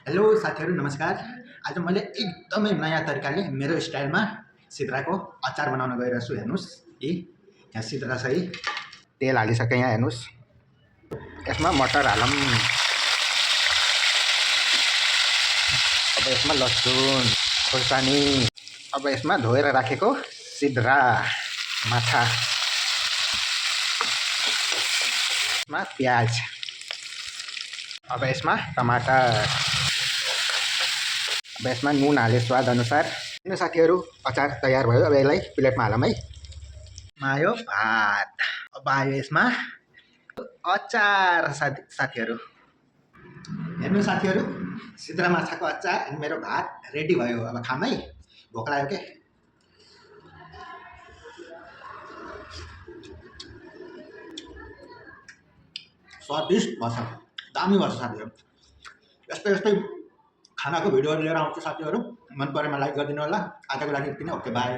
Hello साथीहरू नमस्कार। आज मैले एकदमै नयाँ तरिकाले मेरो स्टाइलमा सिद्राको अचार बनाउन गइरहेको छु। हेर्नुहोस्, यहाँ सिद्रा छ है। तेल हालिसकेँ, यहाँ हेर्नुहोस्। यसमा मटर हालौँ। अब यसमा लसुन खोर्सानी, अब यसमा धोएर राखेको सिद्रा माछा, यसमा प्याज, अब यसमा टमाटर, अब यसमा नुन हाले स्वाद अनुसार। साथीहरू अचार तयार भयो। अब यसलाई प्लेटमा हालौँ है। आयो भात, अब आयो यसमा अचार। साथीहरू हेर्नु, साथीहरू सिद्रा माछाको अचार अनि मेरो भात रेडी भयो। अब खाम है, भोक लाग्यो के। स्वादिष्ट भन्छ, दामी भन्छ साथीहरू। यस्तै यस्तै खानाको भिडियोहरू लिएर आउँछु साथीहरू। मन परेमा लाइक गरिदिनु होला। आजको लागि यति नै, ओके बाई।